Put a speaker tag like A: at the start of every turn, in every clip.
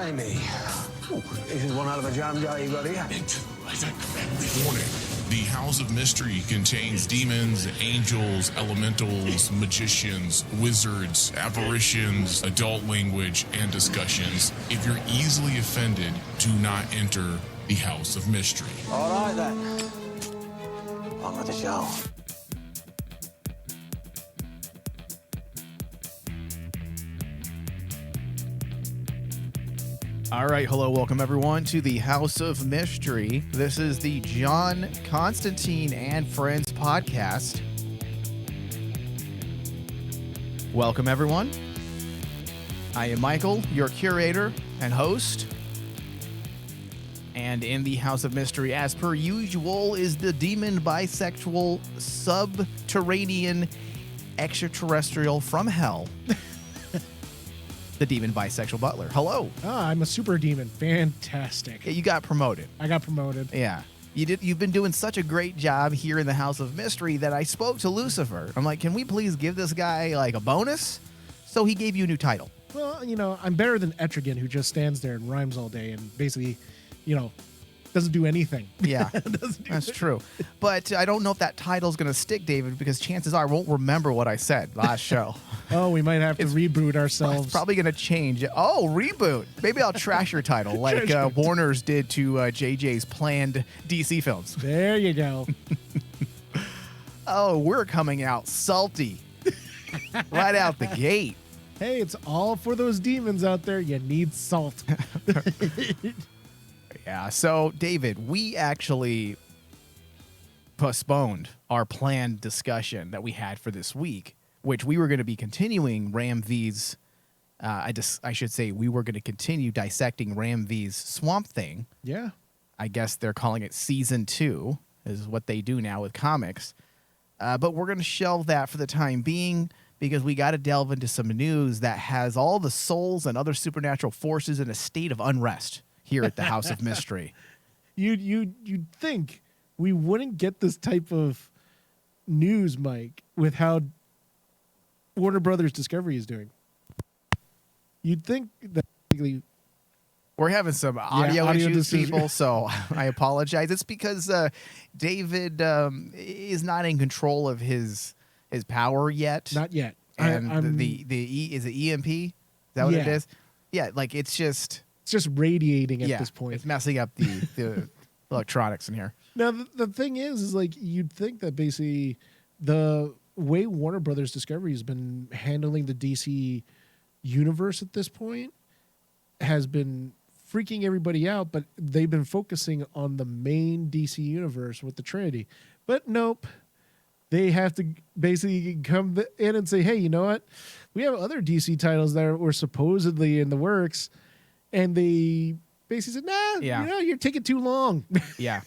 A: Blimey. This is one hell of a jam jar you got here.
B: Warning. The House of Mystery contains demons, angels, elementals, magicians, wizards, apparitions, adult language, and discussions. If you're easily offended, do not enter the House of Mystery.
A: All right, then. On with the show.
C: All right, hello, welcome everyone to the House of Mystery. This is the John, Constantine, and Friends podcast. Welcome everyone. I am Michael, your curator and host. And in the House of Mystery, as per usual, is the demon bisexual subterranean extraterrestrial from hell. The demon bisexual butler. Hello.
D: I'm a super demon. Fantastic.
C: Yeah, you got promoted.
D: I got promoted.
C: Yeah. You've been doing such a great job here in the House of Mystery that I spoke to Lucifer. I'm like, can we please give this guy like a bonus? So he gave you a new title.
D: Well, I'm better than Etrigan, who just stands there and rhymes all day and basically, doesn't do anything.
C: Yeah, that's true. But I don't know if that title's going to stick, David, because chances are I won't remember what I said last show.
D: Oh, we might have to reboot ourselves.
C: It's probably going to change. Oh, reboot. Maybe I'll trash your title like Warner's did to JJ's planned DC films.
D: There you go.
C: Oh, we're coming out salty right out the gate.
D: Hey, it's all for those demons out there. You need salt.
C: Yeah, so David, we actually postponed our planned discussion that we had for this week, which we were going to be continuing Ram V's, I should say we were going to continue dissecting Ram V's Swamp Thing.
D: Yeah.
C: I guess they're calling it Season 2, is what they do now with comics. But we're going to shelve that for the time being because we got to delve into some news that has all the souls and other supernatural forces in a state of unrest here at the House of Mystery.
D: You'd think we wouldn't get this type of news, Mike, with how Warner Brothers Discovery is doing. You'd think that
C: we're having some audio issues,
D: issues,
C: people, so I apologize. It's because David is not in control of his power yet.
D: Not yet.
C: And is it EMP? Is that what it is? Yeah, like it's just
D: radiating at this point.
C: It's messing up the electronics in here.
D: Now, the thing is like you'd think that basically the way Warner Brothers Discovery has been handling the DC universe at this point has been freaking everybody out, but they've been focusing on the main DC universe with the Trinity. But nope. They have to basically come in and say, hey, you know what? We have other DC titles that were supposedly in the works. And they basically said, nah, you're taking too long.
C: Yeah.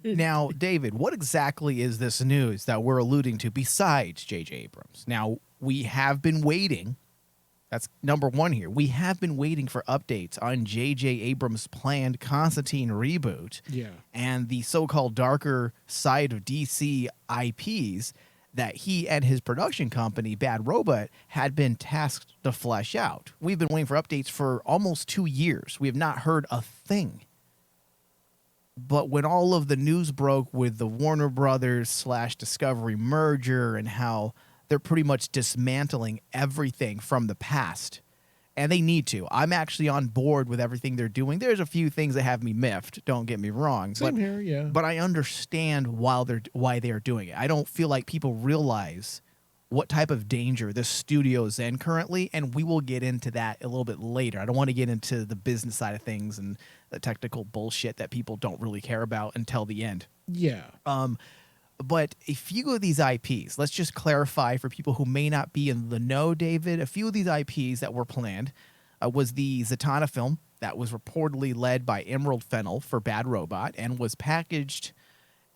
C: Now, David, what exactly is this news that we're alluding to besides J.J. Abrams? Now, we have been waiting. That's number one here. We have been waiting for updates on J.J. Abrams' planned Constantine reboot and the so-called darker side of DC IPs that he and his production company, Bad Robot, had been tasked to flesh out. We've been waiting for updates for almost 2 years. We have not heard a thing. But when all of the news broke with the Warner Brothers / Discovery merger and how they're pretty much dismantling everything from the past, and they need to. I'm actually on board with everything they're doing. There's a few things that have me miffed, don't get me wrong.
D: Same here, yeah.
C: But I understand why they're doing it. I don't feel like people realize what type of danger this studio is in currently, and we will get into that a little bit later. I don't want to get into the business side of things and the technical bullshit that people don't really care about until the end.
D: Yeah.
C: But a few of these IPs, let's just clarify for people who may not be in the know, David, a few of these IPs that were planned was the Zatanna film that was reportedly led by Emerald Fennell for Bad Robot and was packaged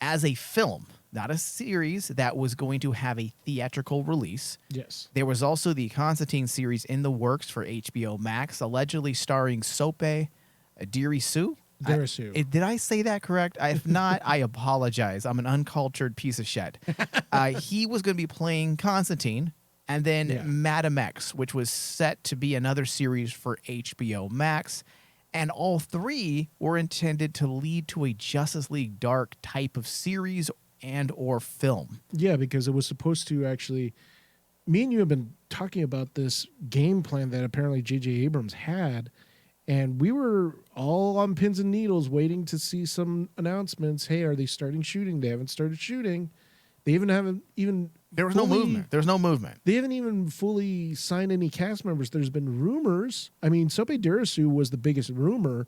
C: as a film, not a series, that was going to have a theatrical release.
D: Yes.
C: There was also the Constantine series in the works for HBO Max, allegedly starring Sope Dirisu. Did I say that correct? If not, I apologize. I'm an uncultured piece of shit. He was going to be playing Constantine, and then Madam X, which was set to be another series for HBO Max. And all three were intended to lead to a Justice League Dark type of series and or film.
D: Yeah, because it was supposed to actually. Me and you have been talking about this game plan that apparently J.J. Abrams had, and we were all on pins and needles waiting to see some announcements. Hey, are they starting shooting? They haven't started shooting. They haven't even.
C: There was no movement. There's no movement.
D: They haven't even fully signed any cast members. There's been rumors. I mean, Sope Darasu was the biggest rumor,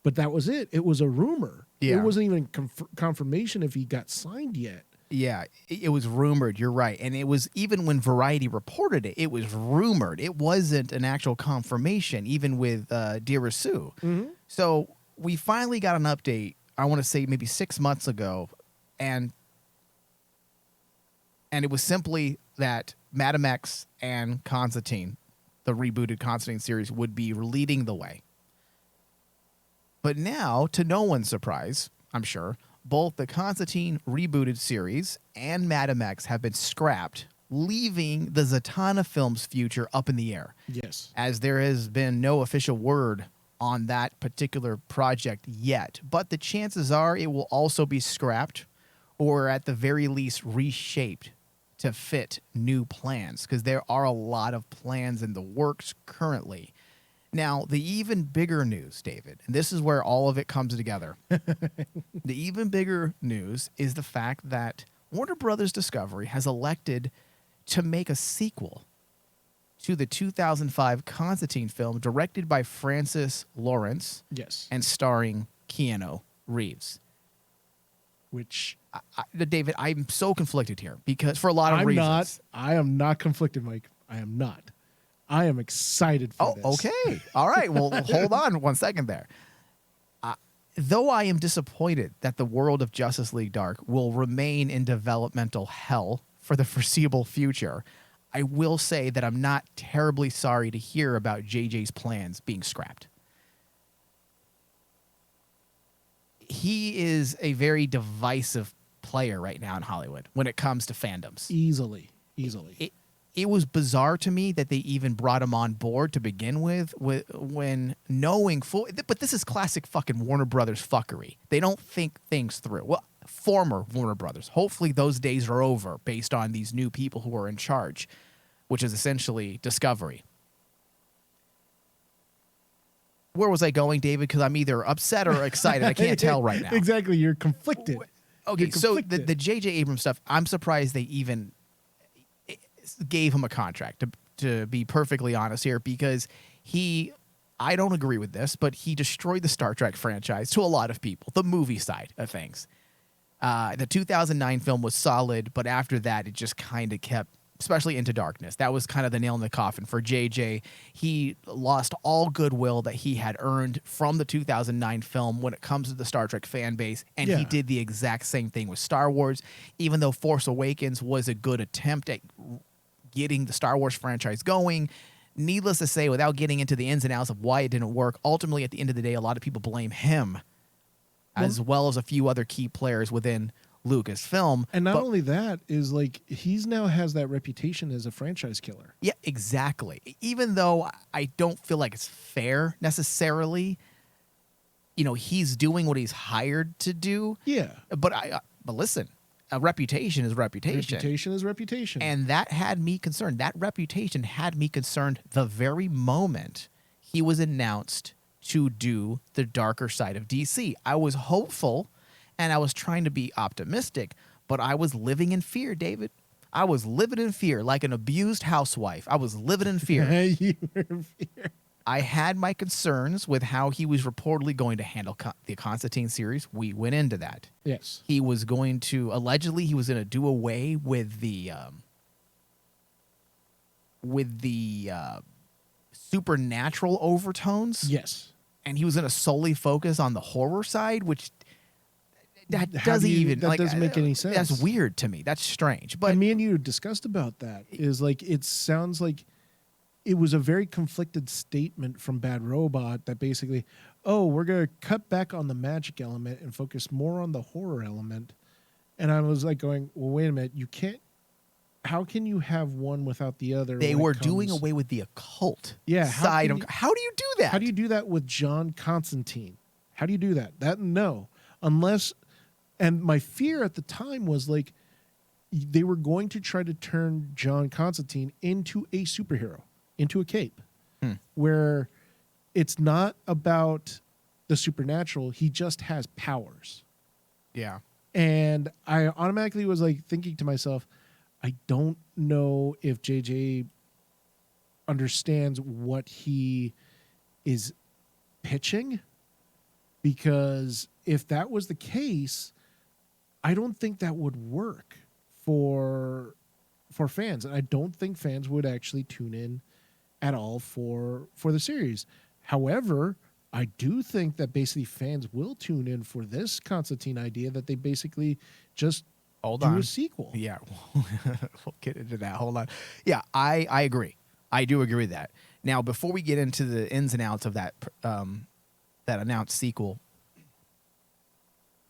D: but that was it. It was a rumor.
C: Yeah.
D: It wasn't even confirmation if he got signed yet.
C: Yeah, it was rumored. You're right. And it was, even when Variety reported it, it was rumored. It wasn't an actual confirmation, even with Darasu.
D: Mm-hmm.
C: So we finally got an update, I want to say maybe 6 months ago, and it was simply that Madam X and Constantine, the rebooted Constantine series, would be leading the way. But now, to no one's surprise, I'm sure, both the Constantine rebooted series and Madam X have been scrapped, leaving the Zatanna film's future up in the air.
D: Yes.
C: As there has been no official word on that particular project yet. But the chances are it will also be scrapped, or at the very least reshaped to fit new plans, because there are a lot of plans in the works currently. Now, the even bigger news, David, and this is where all of it comes together. The even bigger news is the fact that Warner Brothers Discovery has elected to make a sequel to the 2005 Constantine film directed by Francis Lawrence
D: Yes.
C: and starring Keanu Reeves.
D: Which
C: David, I'm so conflicted here because for a lot of
D: I'm
C: reasons.
D: not. I am not conflicted, Mike. I am not. I am excited for this.
C: Oh, okay. All right. Well, hold on 1 second there. Though I am disappointed that the world of Justice League Dark will remain in developmental hell for the foreseeable future, I will say that I'm not terribly sorry to hear about JJ's plans being scrapped. He is a very divisive player right now in Hollywood when it comes to fandoms.
D: Easily.
C: It was bizarre to me that they even brought him on board to begin with when knowing full. But this is classic fucking Warner Brothers fuckery. They don't think things through. Well, former Warner Brothers. Hopefully those days are over based on these new people who are in charge, which is essentially Discovery. Where was I going, David? Because I'm either upset or excited. I can't tell right now.
D: Exactly. You're conflicted.
C: Okay,
D: You're
C: so
D: conflicted.
C: the J.J. Abrams stuff, I'm surprised they even gave him a contract, to be perfectly honest here, because I don't agree with this, but he destroyed the Star Trek franchise to a lot of people, the movie side of things. The 2009 film was solid, but after that, it just kind of kept, especially Into Darkness. That was kind of the nail in the coffin for JJ. He lost all goodwill that he had earned from the 2009 film when it comes to the Star Trek fan base, and he
D: Yeah.
C: did the exact same thing with Star Wars. Even though Force Awakens was a good attempt at getting the Star Wars franchise going, needless to say, without getting into the ins and outs of why it didn't work, ultimately at the end of the day, a lot of people blame him as well as a few other key players within Lucasfilm.
D: And not
C: But-
D: only that is like he's now has that reputation as a franchise killer.
C: Yeah, exactly. Even though I don't feel like it's fair necessarily, he's doing what he's hired to do.
D: Yeah.
C: But listen, a reputation is reputation.
D: Reputation is reputation.
C: And that had me concerned. That reputation had me concerned the very moment he was announced to do the darker side of DC. I was hopeful and I was trying to be optimistic, but I was living in fear, David. I was living in fear like an abused housewife. I was living in fear.
D: You were in fear.
C: I had my concerns with how he was reportedly going to handle the Constantine series. We went into that.
D: Yes.
C: He was going to, allegedly, he was going to do away with the supernatural overtones.
D: Yes.
C: And he was going to solely focus on the horror side, which that
D: How
C: doesn't
D: do you-
C: even
D: that doesn't make any sense.
C: That's weird to me. That's strange. But
D: And me and you discussed about that. Is like it sounds like it was a very conflicted statement from Bad Robot that basically, oh, we're gonna cut back on the magic element and focus more on the horror element. And I was like going, well, wait a minute, you can't how can you have one without the other?
C: They
D: when it
C: were doing
D: comes-
C: away with the occult
D: Yeah,
C: side of. How do you do that?
D: How do you do that with John Constantine? How do you do that? No, unless. And my fear at the time was like, they were going to try to turn John Constantine into a superhero, into a cape, where it's not about the supernatural. He just has powers.
C: Yeah.
D: And I automatically was like thinking to myself, I don't know if JJ understands what he is pitching, because if that was the case, I don't think that would work for fans, and I don't think fans would actually tune in at all for the series. However, I do think that basically fans will tune in for this Constantine idea, that they basically just
C: Hold
D: do
C: on.
D: a sequel.
C: Yeah, we'll get into that. Hold on. Yeah, I agree. I do agree with that. Now, before we get into the ins and outs of that that announced sequel,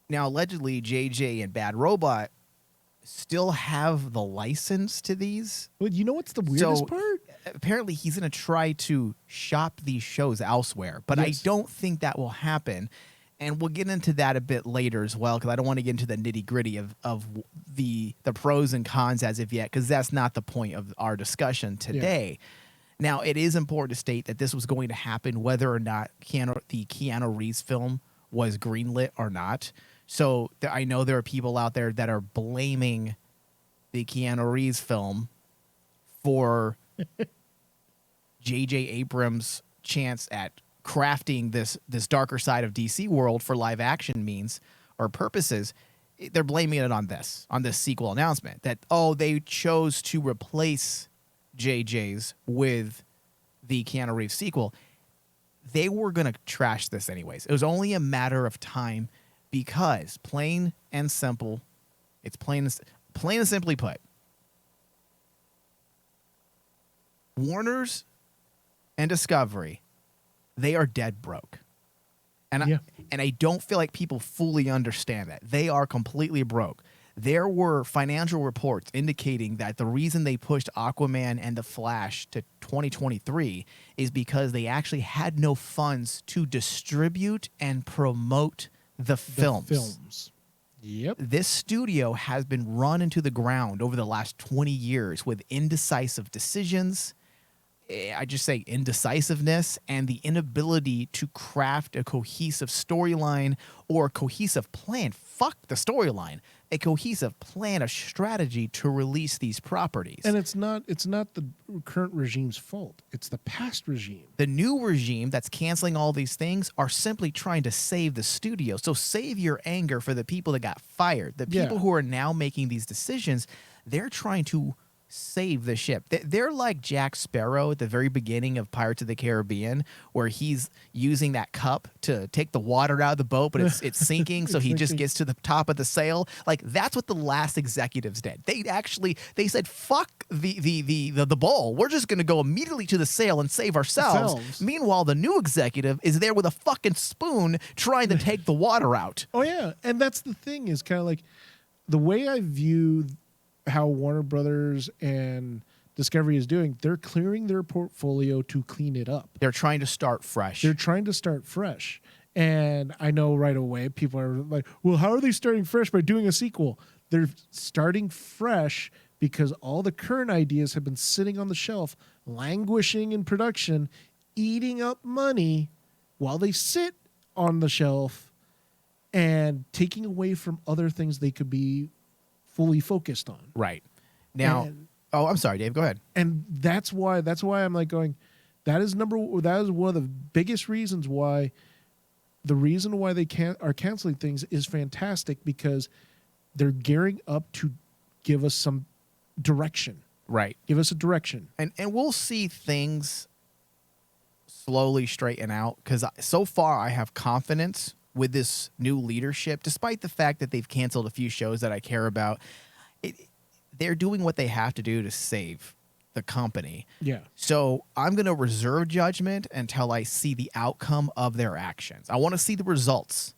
C: now allegedly JJ and Bad Robot still have the license to these.
D: But you know what's the weirdest
C: So,
D: part?
C: Apparently, he's going to try to shop these shows elsewhere, but
D: Yes.
C: I don't think that will happen. And we'll get into that a bit later as well, because I don't want to get into the nitty gritty of the pros and cons as of yet, because that's not the point of our discussion today. Now, it is important to state that this was going to happen whether or not the Keanu Reeves film was greenlit or not. So I know there are people out there that are blaming the Keanu Reeves film for J.J. Abrams' chance at crafting this darker side of DC world for live action means or purposes. They're blaming it on this sequel announcement that, they chose to replace JJ's with the Keanu Reeves sequel. They were going to trash this anyways. It was only a matter of time, because plain and simple, it's plain and simply put, Warner's and Discovery, they are dead broke. And I don't feel like people fully understand that. They are completely broke. There were financial reports indicating that the reason they pushed Aquaman and The Flash to 2023 is because they actually had no funds to distribute and promote the films.
D: Yep.
C: This studio has been run into the ground over the last 20 years with indecisive decisions. I just say indecisiveness and the inability to craft a cohesive storyline or a cohesive plan. Fuck the storyline. A cohesive plan, a strategy to release these properties.
D: And it's not the current regime's fault. It's the past regime.
C: The new regime that's canceling all these things are simply trying to save the studio. So save your anger for the people that got fired. The people who are now making these decisions, they're trying to save the ship. They're like Jack Sparrow at the very beginning of Pirates of the Caribbean, where he's using that cup to take the water out of the boat, but it's sinking, so he just gets to the top of the sail. Like, that's what the last executives did. They said, fuck the bowl. We're just going to go immediately to the sail and save ourselves. Meanwhile, the new executive is there with a fucking spoon trying to take the water out.
D: Oh, yeah. And that's the thing, is kind of like the way I view how Warner Brothers and Discovery is doing. They're clearing their portfolio to clean it up.
C: They're trying to start fresh.
D: And I know right away people are like, well, how are they starting fresh by doing a sequel? They're starting fresh because all the current ideas have been sitting on the shelf, languishing in production, eating up money while they sit on the shelf and taking away from other things they could be fully focused on.
C: Right. Now, I'm sorry, Dave, go ahead.
D: And that's why I'm like going, that is one of the biggest reasons why they are canceling things is fantastic, because they're gearing up to give us some direction.
C: Right.
D: Give us a direction.
C: And we'll see things slowly straighten out, because so far I have confidence with this new leadership, despite the fact that they've canceled a few shows that I care about. They're doing what they have to do to save the company.
D: Yeah.
C: So I'm going to reserve judgment until I see the outcome of their actions. I want to see the results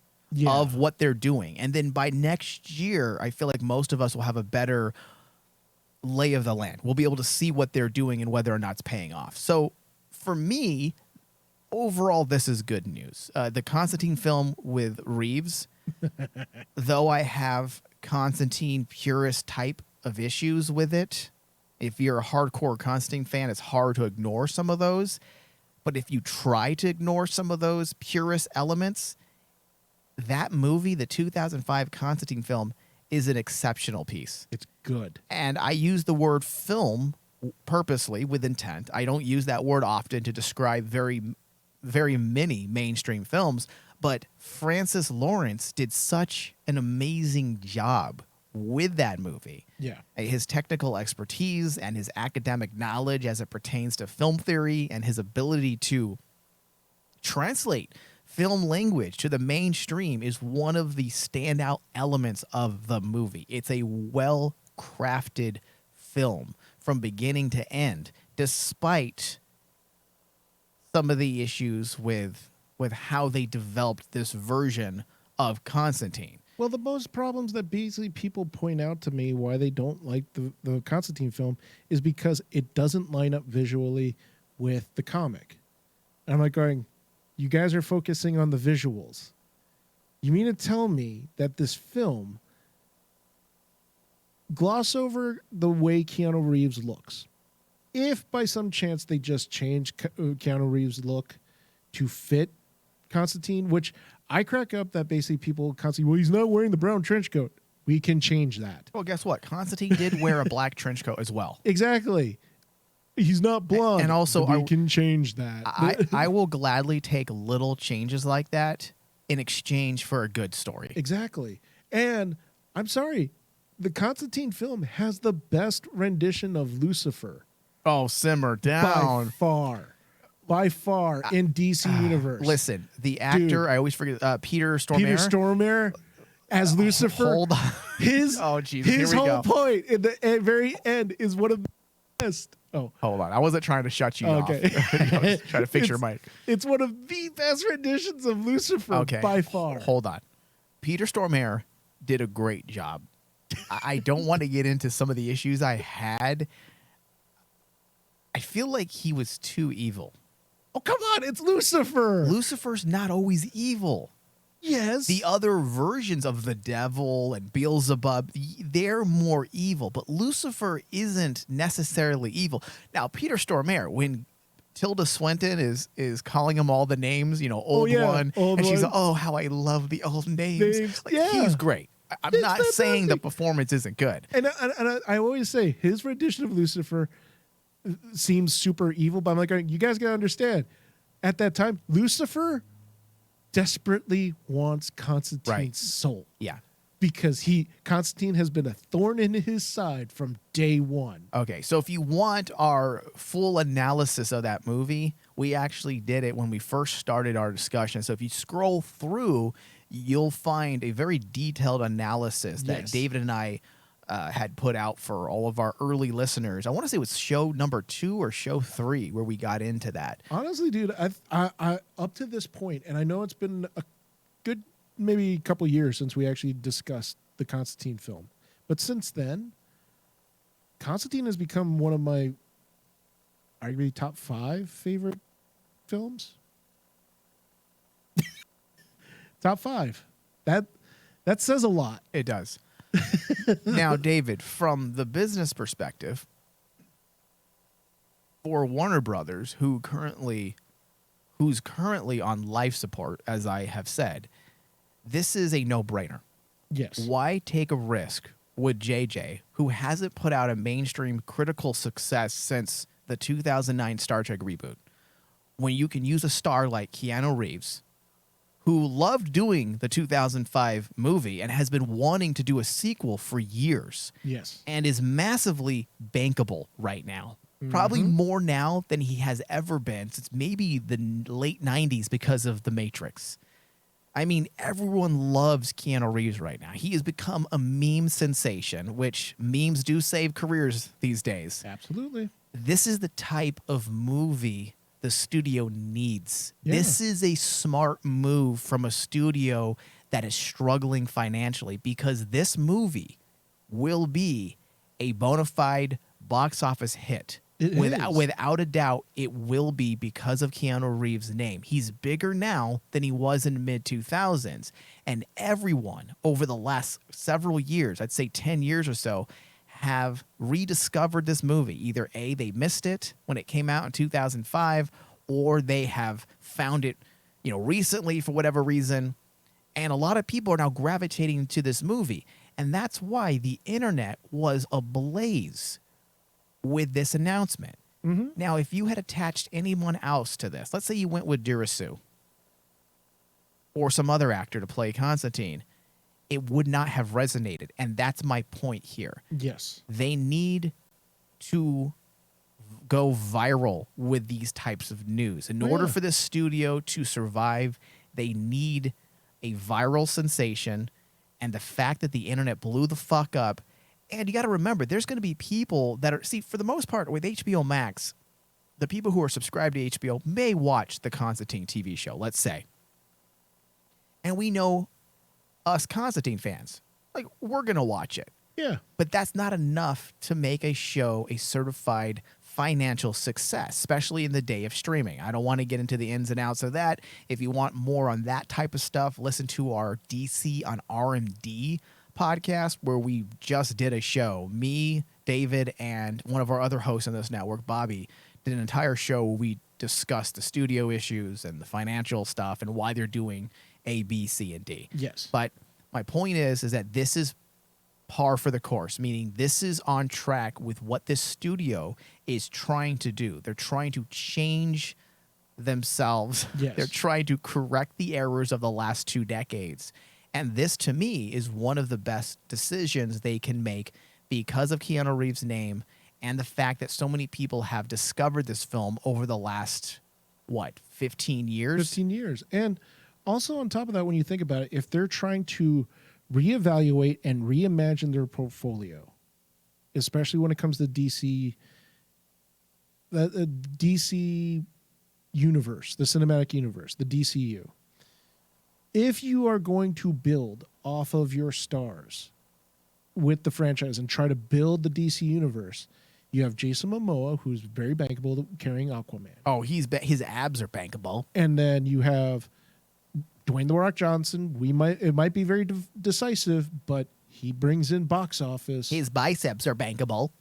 C: of what they're doing. And then by next year, I feel like most of us will have a better lay of the land. We'll be able to see what they're doing and whether or not it's paying off. So for me, overall, this is good news. The Constantine film with Reeves, though I have Constantine purist type of issues with it, if you're a hardcore Constantine fan, it's hard to ignore some of those. But if you try to ignore some of those purist elements, that movie, the 2005 Constantine film, is an exceptional piece.
D: It's good.
C: And I use the word film purposely with intent. I don't use that word often to describe very many mainstream films, but Francis Lawrence did such an amazing job with that movie.
D: Yeah.
C: His technical expertise and his academic knowledge as it pertains to film theory and his ability to translate film language to the mainstream is one of the standout elements of the movie. It's a well-crafted film from beginning to end, despite some of the issues with how they developed this version of Constantine.
D: Well, the most problems that basically people point out to me why they don't like the Constantine film is because it doesn't line up visually with the comic. And I'm like going, you guys are focusing on the visuals. You mean to tell me that this film gloss over the way Keanu Reeves looks? If by some chance they just change Keanu Reeves' look to fit Constantine, which I crack up that basically people constantly, well, he's not wearing the brown trench coat. We can change that.
C: Well, guess what? Constantine did wear a black trench coat as well.
D: Exactly. He's not blonde.
C: And also,
D: we can change that.
C: I will gladly take little changes like that in exchange for a good story.
D: Exactly. And I'm sorry, the Constantine film has the best rendition of Lucifer.
C: Oh, simmer down.
D: By far in DC Universe.
C: Listen, the actor,
D: Dude.
C: I always forget, Peter Stormare.
D: Peter Stormare as Lucifer.
C: Hold on.
D: His,
C: Oh, Jesus,
D: his
C: here we
D: whole
C: go.
D: point at the very end is one of the best. Oh,
C: Hold on. I wasn't trying to shut you
D: okay.
C: off. I was trying to fix your mic.
D: It's one of the best renditions of Lucifer
C: Okay.
D: by far.
C: Hold on. Peter Stormare did a great job. I don't want to get into some of the issues I had. I feel like he was too evil.
D: Oh, come on. It's Lucifer.
C: Lucifer's not always evil.
D: Yes.
C: The other versions of the devil and Beelzebub, they're more evil, but Lucifer isn't necessarily evil. Now, Peter Stormare, when Tilda Swinton is calling him all the names, old one,
D: old
C: and she's
D: one.
C: oh, how I love the old names. Like,
D: Yeah.
C: he's great. I'm
D: It's
C: not saying the
D: fantastic.
C: performance isn't good.
D: And I always say his rendition of Lucifer seems super evil, but I'm like, you guys got to understand, at that time, Lucifer desperately wants Constantine's
C: Right.
D: soul
C: Yeah.
D: because Constantine has been a thorn in his side from day one.
C: Okay, so if you want our full analysis of that movie, we actually did it when we first started our discussion. So if you scroll through, you'll find a very detailed analysis that
D: Yes.
C: David and I had put out for all of our early listeners. I want to say it was show number 2 or show 3 where we got into that.
D: Honestly, dude, I up to this point, and I know it's been a good maybe couple years since we actually discussed the Constantine film, but since then, Constantine has become one of my arguably top 5 favorite films. Top 5. That says a lot.
C: It does. Now, David, from the business perspective, for Warner Brothers, who's currently on life support, as I have said, this is a no-brainer.
D: Yes.
C: Why take a risk with JJ, who hasn't put out a mainstream critical success since the 2009 Star Trek reboot, when you can use a star like Keanu Reeves, who loved doing the 2005 movie and has been wanting to do a sequel for years
D: Yes.
C: and is massively bankable right now. Probably more now than he has ever been since maybe the late 90s because of The Matrix. I mean, everyone loves Keanu Reeves right now. He has become a meme sensation, which memes do save careers these days.
D: Absolutely.
C: This is the type of movie the studio needs.
D: Yeah.
C: This is a smart move from a studio that is struggling financially because this movie will be a bona fide box office hit.
D: It is.
C: Without a doubt, it will be because of Keanu Reeves' name. He's bigger now than he was in the mid-2000s. And everyone over the last several years, I'd say 10 years or so, have rediscovered this movie. Either A, they missed it when it came out in 2005, or they have found it, recently for whatever reason. And a lot of people are now gravitating to this movie. And that's why the internet was ablaze with this announcement.
D: Mm-hmm.
C: Now, if you had attached anyone else to this, let's say you went with Durasu or some other actor to play Constantine, it would not have resonated. And that's my point here.
D: Yes.
C: They need to go viral with these types of news. In order for this studio to survive, they need a viral sensation. And the fact that the internet blew the fuck up. And you got to remember, there's going to be people that are, for the most part, with HBO Max, the people who are subscribed to HBO may watch the Constantine TV show, let's say. And we know us Constantine fans, like, we're going to watch it.
D: Yeah.
C: But that's not enough to make a show a certified financial success, especially in the day of streaming. I don't want to get into the ins and outs of that. If you want more on that type of stuff, listen to our DC on RMD podcast, where we just did a show. Me, David, and one of our other hosts on this network, Bobby, did an entire show where we discussed the studio issues and the financial stuff and why they're doing A, B, C, and D.
D: Yes.
C: But my point is that this is par for the course, meaning this is on track with what this studio is trying to do. They're trying to change themselves.
D: Yes.
C: They're trying to correct the errors of the last 2 decades. And this, to me, is one of the best decisions they can make because of Keanu Reeves' name and the fact that so many people have discovered this film over the last, 15 years?
D: 15 years. And also on top of that, when you think about it, if they're trying to reevaluate and reimagine their portfolio, especially when it comes to DC, the DC universe, the cinematic universe, the DCU, if you are going to build off of your stars with the franchise and try to build the DC universe, you have Jason Momoa, who's very bankable, carrying Aquaman.
C: Oh, his abs are bankable.
D: And then you have Dwayne The Rock Johnson. It might be very decisive, but he brings in box office.
C: His biceps are bankable.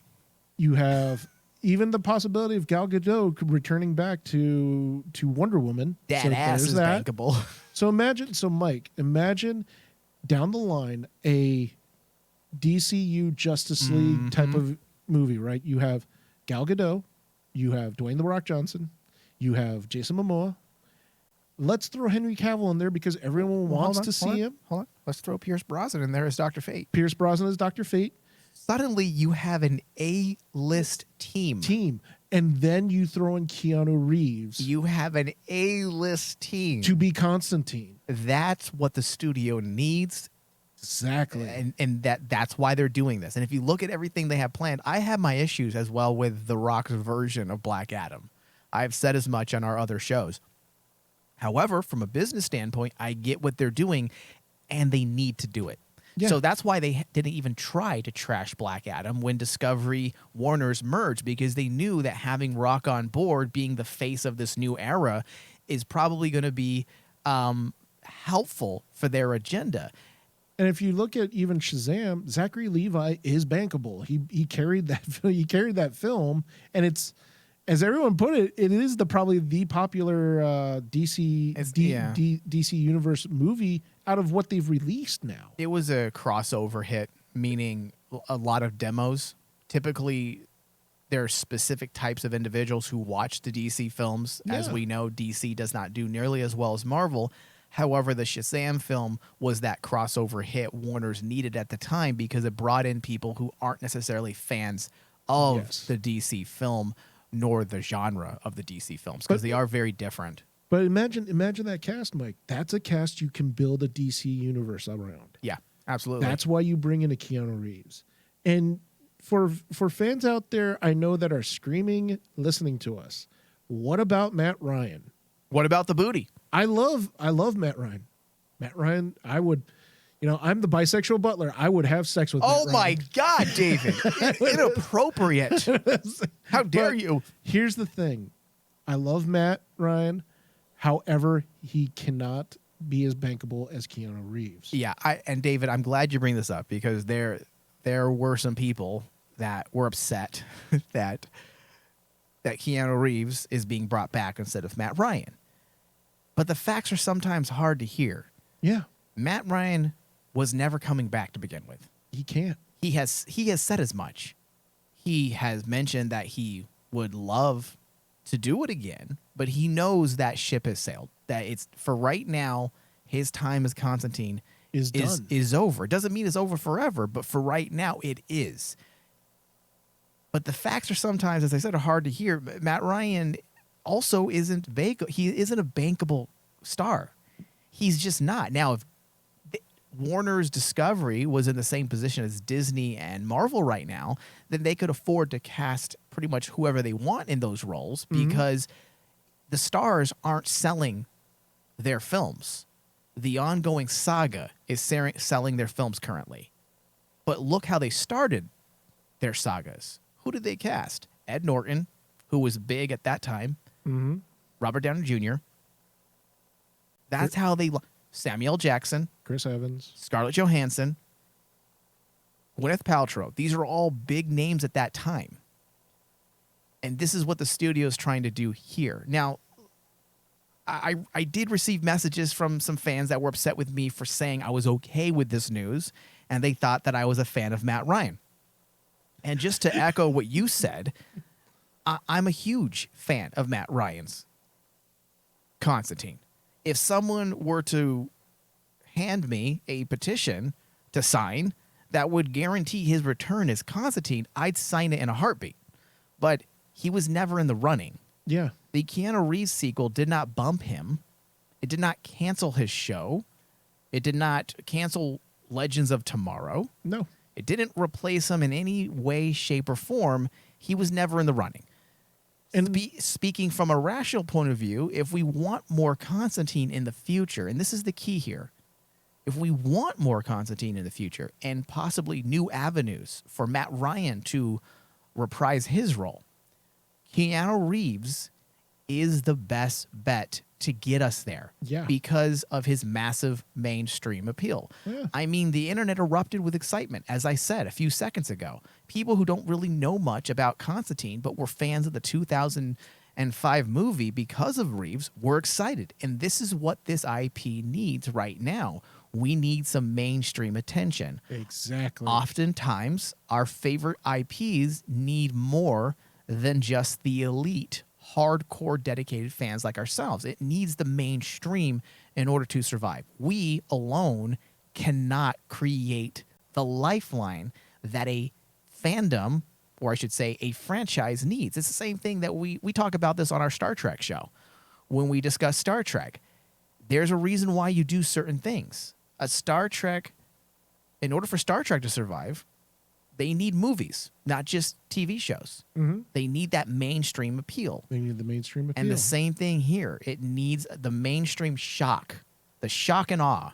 D: You have even the possibility of Gal Gadot returning back to Wonder Woman.
C: That ass is bankable.
D: So Mike, imagine down the line a DCU Justice League type of movie, right? You have Gal Gadot, you have Dwayne The Rock Johnson, you have Jason Momoa. Let's throw Henry Cavill in there because everyone wants to see him.
C: Hold on. Let's throw Pierce Brosnan in there as Dr. Fate.
D: Pierce Brosnan as Dr. Fate.
C: Suddenly you have an A-list team.
D: And then you throw in Keanu Reeves.
C: You have an A-list team.
D: To be Constantine.
C: That's what the studio needs.
D: Exactly.
C: And that's why they're doing this. And if you look at everything they have planned, I have my issues as well with The Rock's version of Black Adam. I've said as much on our other shows. However, from a business standpoint, I get what they're doing, and they need to do it.
D: Yeah.
C: So that's why they didn't even try to trash Black Adam when Discovery Warner's merged, because they knew that having Rock on board, being the face of this new era, is probably going to be helpful for their agenda.
D: And if you look at even Shazam, Zachary Levi is bankable. He carried that film, and it's, as everyone put it, it is probably the popular DC Universe movie out of what they've released now.
C: It was a crossover hit, meaning a lot of demos. Typically, there are specific types of individuals who watch the DC films.
D: Yeah.
C: As we know, DC does not do nearly as well as Marvel. However, the Shazam film was that crossover hit Warner's needed at the time because it brought in people who aren't necessarily fans of the DC film nor the genre of the DC films, because they are very different.
D: But imagine that cast, Mike. That's a cast you can build a DC universe around.
C: Yeah, absolutely.
D: That's why you bring in a Keanu Reeves. And for fans out there, I know that are screaming, listening to us, what about Matt Ryan?
C: What about the booty?
D: I love Matt Ryan. Matt Ryan, I would, I'm the bisexual butler. I would have sex with.
C: Oh
D: Matt
C: my
D: Ryan.
C: God, David! Inappropriate. How dare
D: But
C: you?
D: Here's the thing. I love Matt Ryan. However, he cannot be as bankable as Keanu Reeves.
C: Yeah, and David, I'm glad you bring this up because there were some people that were upset that Keanu Reeves is being brought back instead of Matt Ryan. But the facts are sometimes hard to hear.
D: Yeah,
C: Matt Ryan was never coming back to begin with.
D: he can't.
C: He has said as much. He has mentioned that he would love to do it again, but he knows that ship has sailed. That it's for right now, his time as Constantine
D: Is done.
C: is over. It doesn't mean it's over forever, but for right now, it is. But the facts are sometimes, as I said, are hard to hear. Matt Ryan also isn't he isn't a bankable star. He's just not. Now, if Warner's Discovery was in the same position as Disney and Marvel right now, then they could afford to cast pretty much whoever they want in those roles because the stars aren't selling their films. The ongoing saga is selling their films currently. But look how they started their sagas. Who did they cast? Ed Norton, who was big at that time.
D: Mm-hmm.
C: Robert Downey Jr. That's how they... Samuel Jackson.
D: Chris Evans.
C: Scarlett Johansson, Gwyneth Paltrow. These are all big names at that time. And this is what the studio is trying to do here. Now, I did receive messages from some fans that were upset with me for saying I was okay with this news, and they thought that I was a fan of Matt Ryan. And just to echo what you said, I'm a huge fan of Matt Ryan's Constantine. If someone were to hand me a petition to sign that would guarantee his return as Constantine, I'd sign it in a heartbeat. But he was never in the running.
D: Yeah.
C: The Keanu Reeves sequel did not bump him. It did not cancel his show. It did not cancel Legends of Tomorrow.
D: No.
C: It didn't replace him in any way, shape, or form. He was never in the running. And speaking from a rational point of view, if we want more Constantine in the future, and this is the key here, if we want more Constantine in the future and possibly new avenues for Matt Ryan to reprise his role, Keanu Reeves is the best bet to get us there.
D: Yeah.
C: Because of his massive mainstream appeal.
D: Yeah.
C: I mean, the internet erupted with excitement, as I said a few seconds ago. People who don't really know much about Constantine but were fans of the 2005 movie because of Reeves were excited. And this is what this IP needs right now. We need some mainstream attention.
D: Exactly.
C: Oftentimes, our favorite IPs need more than just the elite, hardcore, dedicated fans like ourselves. It needs the mainstream in order to survive. We alone cannot create the lifeline that a fandom, or I should say a franchise, needs. It's the same thing that we talk about this on our Star Trek show. When we discuss Star Trek, there's a reason why you do certain things. A Star Trek, in order for Star Trek to survive, they need movies, not just TV shows.
D: Mm-hmm.
C: They need that mainstream appeal.
D: They need the mainstream appeal.
C: And the same thing here. It needs the mainstream shock, the shock and awe.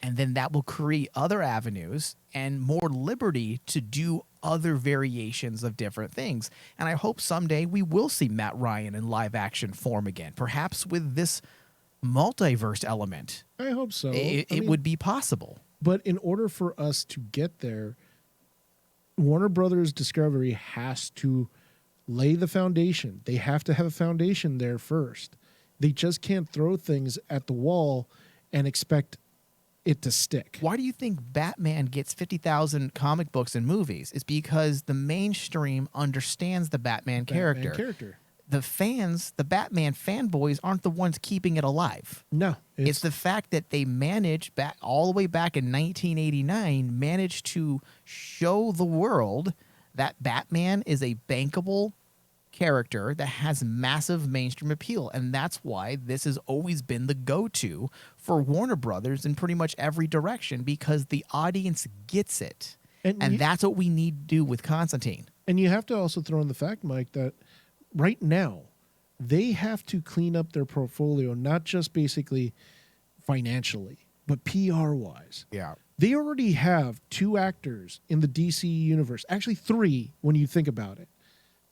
C: And then that will create other avenues and more liberty to do other variations of different things. And I hope someday we will see Matt Ryan in live action form again, perhaps with this multiverse element.
D: I hope so.
C: It would be possible.
D: But in order for us to get there, Warner Brothers Discovery has to lay the foundation. They have to have a foundation there first. They just can't throw things at the wall and expect it to stick.
C: Why do you think Batman gets 50,000 comic books and movies? It's because the mainstream understands the Batman character. The fans, the Batman fanboys, aren't the ones keeping it alive.
D: No.
C: It's the fact that they managed, back all the way back in 1989, managed to show the world that Batman is a bankable character that has massive mainstream appeal. And that's why this has always been the go-to for Warner Brothers in pretty much every direction, because the audience gets it. And that's what we need to do with Constantine.
D: And you have to also throw in the fact, Mike, that right now, they have to clean up their portfolio, not just basically financially, but PR-wise.
C: Yeah.
D: They already have 2 actors in the DC universe. Actually, 3 when you think about it.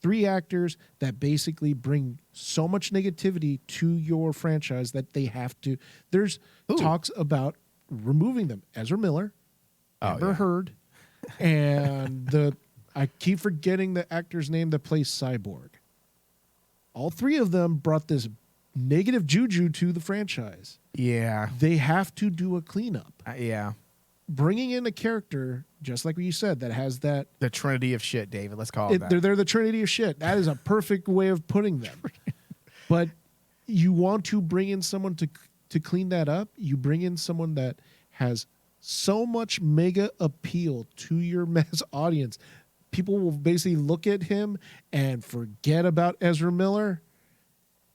D: 3 actors that basically bring so much negativity to your franchise that they have to. There's talks about removing them. Ezra Miller, Amber Heard, and I keep forgetting the actor's name that plays Cyborg. All 3 of them brought this negative juju to the franchise.
C: Yeah.
D: They have to do a cleanup.
C: Yeah.
D: Bringing in a character, just like what you said, that has that.
C: The trinity of shit, David. Let's call it that.
D: They're the trinity of shit. That is a perfect way of putting them. But you want to bring in someone to clean that up. You bring in someone that has so much mega appeal to your mass audience. People will basically look at him and forget about Ezra Miller.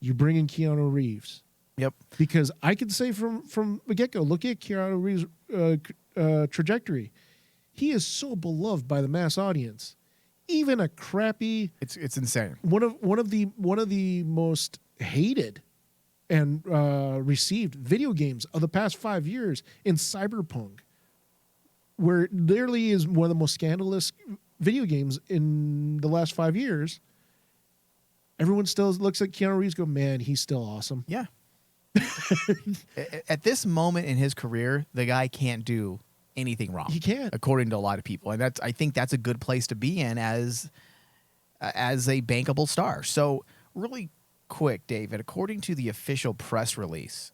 D: You bring in Keanu Reeves.
C: Yep.
D: Because I can say from the get-go, look at Keanu Reeves' trajectory. He is so beloved by the mass audience. Even a crappy,
C: it's insane.
D: One of the most hated and received video games of the past 5 years in Cyberpunk, where it literally is one of the most scandalous video games in the last 5 years. Everyone still looks at Keanu Reeves and go, man, he's still awesome.
C: Yeah. At this moment in his career, the guy can't do anything wrong.
D: He can't,
C: according to a lot of people, and I think that's a good place to be in as a bankable star. So, really quick, David, according to the official press release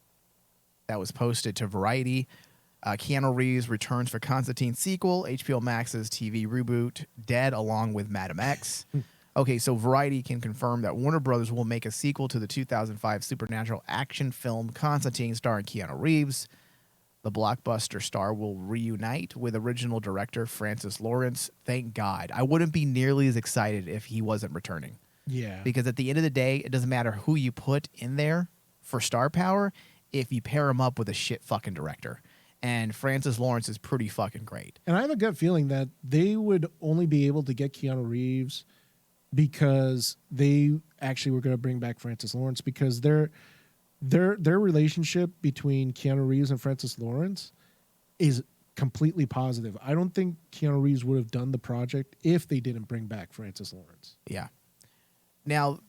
C: that was posted to Variety, Keanu Reeves returns for Constantine sequel, HBO Max's TV reboot, Dead, along with Madam X. Okay, so Variety can confirm that Warner Brothers will make a sequel to the 2005 supernatural action film Constantine starring Keanu Reeves. The blockbuster star will reunite with original director Francis Lawrence. Thank God. I wouldn't be nearly as excited if he wasn't returning.
D: Yeah.
C: Because at the end of the day, it doesn't matter who you put in there for star power if you pair him up with a shit fucking director. And Francis Lawrence is pretty fucking great.
D: And I have a gut feeling that they would only be able to get Keanu Reeves because they actually were going to bring back Francis Lawrence, because their relationship between Keanu Reeves and Francis Lawrence is completely positive. I don't think Keanu Reeves would have done the project if they didn't bring back Francis Lawrence.
C: Yeah. Now,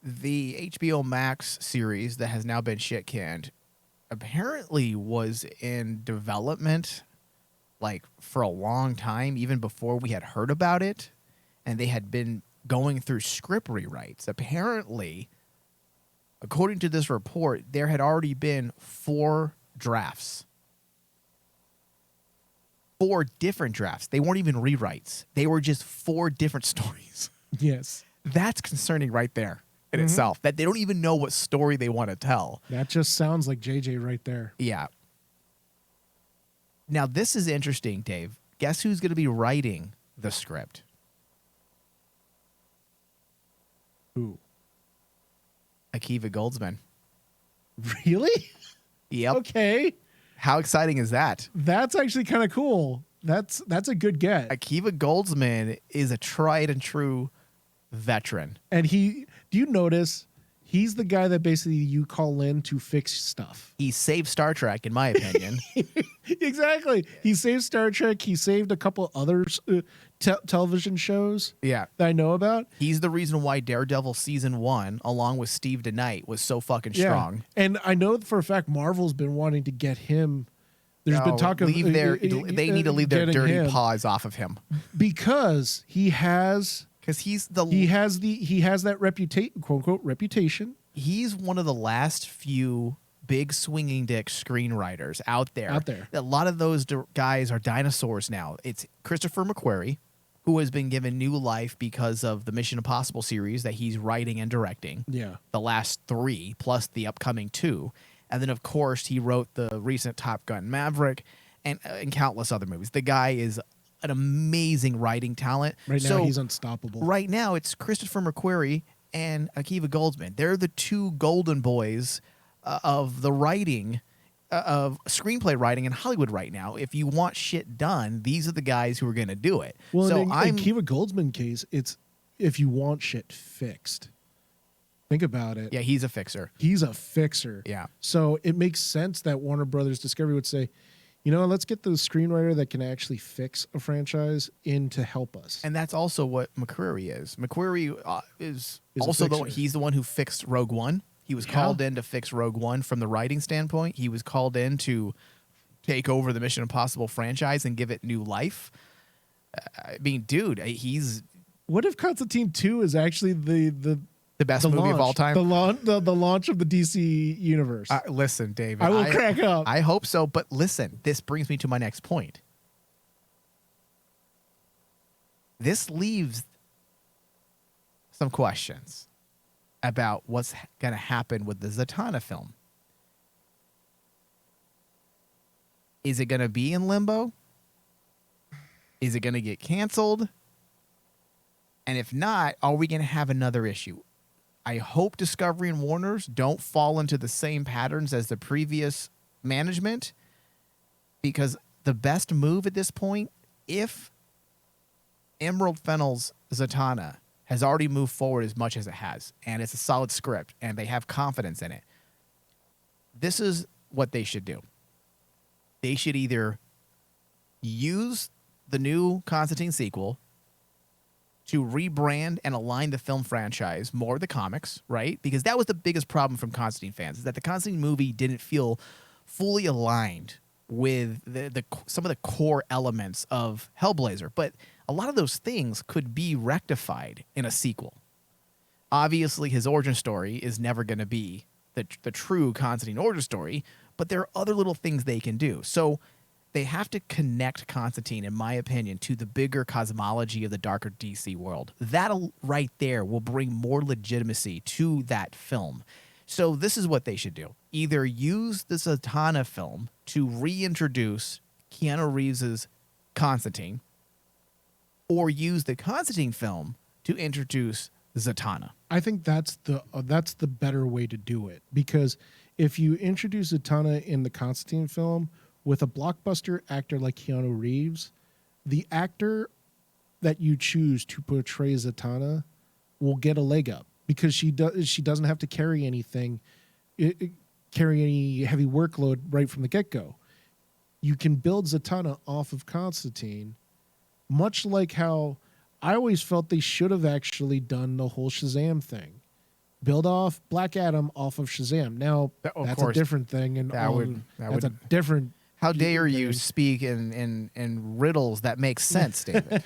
C: the HBO Max series that has now been shit canned apparently was in development like for a long time, even before we had heard about it, and they had been going through script rewrites. Apparently, according to this report, there had already been 4 drafts. 4 different drafts. They weren't even rewrites. They were just 4 different stories.
D: Yes.
C: That's concerning right there in itself, that they don't even know what story they want to tell.
D: That just sounds like JJ right there.
C: Yeah. Now, this is interesting, Dave. Guess who's going to be writing the script?
D: Who?
C: Akiva Goldsman.
D: Really?
C: Yep.
D: Okay.
C: How exciting is that?
D: That's actually kind of cool. That's a good get.
C: Akiva Goldsman is a tried and true veteran.
D: And do you notice he's the guy that basically you call in to fix stuff?
C: He saved Star Trek, in my opinion.
D: Exactly. He saved Star Trek. He saved a couple other television shows
C: Yeah.
D: that I know about.
C: He's the reason why Daredevil season 1, along with Steve DeKnight, was so fucking strong.
D: And I know for a fact Marvel's been wanting to get him. There's been talk of
C: they need to leave their dirty paws off of him,
D: because he has
C: he's
D: that reputation, quote unquote reputation.
C: He's one of the last few big swinging dick screenwriters out there. A lot of those guys are dinosaurs now. It's Christopher McQuarrie, who has been given new life because of the Mission Impossible series that he's writing and directing.
D: Yeah.
C: The last 3 plus the upcoming 2. And then, of course, he wrote the recent Top Gun Maverick and countless other movies. The guy is an amazing writing talent.
D: Right now, he's unstoppable.
C: Right now, it's Christopher McQuarrie and Akiva Goldsman. They're the 2 golden boys of the writing, of screenplay writing in Hollywood right now. If you want shit done, these are the guys who are going to do it.
D: Well, so in Akiva Goldsman case, it's if you want shit fixed. Think about it.
C: Yeah, he's a fixer.
D: He's a fixer.
C: Yeah.
D: So it makes sense that Warner Brothers Discovery would say, let's get the screenwriter that can actually fix a franchise in to help us.
C: And that's also what McQuarrie is. McQuarrie is
D: a
C: also
D: fixer.
C: he's the one who fixed Rogue One. He was called in to fix Rogue One from the writing standpoint. He was called in to take over the Mission Impossible franchise and give it new life. I mean, dude, he's
D: What if Constantine 2 is actually the
C: best movie
D: launch,
C: of all time.
D: The launch of the DC universe.
C: Listen, David.
D: I will crack up.
C: I hope so, but listen, this brings me to my next point. This leaves some questions about what's going to happen with the Zatanna film. Is it going to be in limbo? Is it going to get canceled? And if not, are we going to have another issue? I hope Discovery and Warner's don't fall into the same patterns as the previous management, because the best move at this point, if Emerald Fennell's Zatanna has already moved forward as much as it has, and it's a solid script, and they have confidence in it, this is what they should do. They should either use the new Constantine sequel to rebrand and align the film franchise more to the comics, right? Because that was the biggest problem from Constantine fans, is that the Constantine movie didn't feel fully aligned with the some of the core elements of Hellblazer. But a lot of those things could be rectified in a sequel. Obviously, his origin story is never going to be the true Constantine origin story, but there are other little things they can do. So they have to connect Constantine, in my opinion, to the bigger cosmology of the darker DC world. That right there will bring more legitimacy to that film. So this is what they should do. Either use the Zatanna film to reintroduce Keanu Reeves' Constantine, or use the Constantine film to introduce Zatanna.
D: I think that's the better way to do it, because if you introduce Zatanna in the Constantine film with a blockbuster actor like Keanu Reeves, the actor that you choose to portray Zatanna will get a leg up, because she doesn't have to carry anything, carry any heavy workload right from the get-go. You can build Zatanna off of Constantine, much like how I always felt they should have actually done the whole Shazam thing. Build off Black Adam off of Shazam. Now, that's a different thing, and that's a different...
C: How dare you speak in riddles that make sense, David?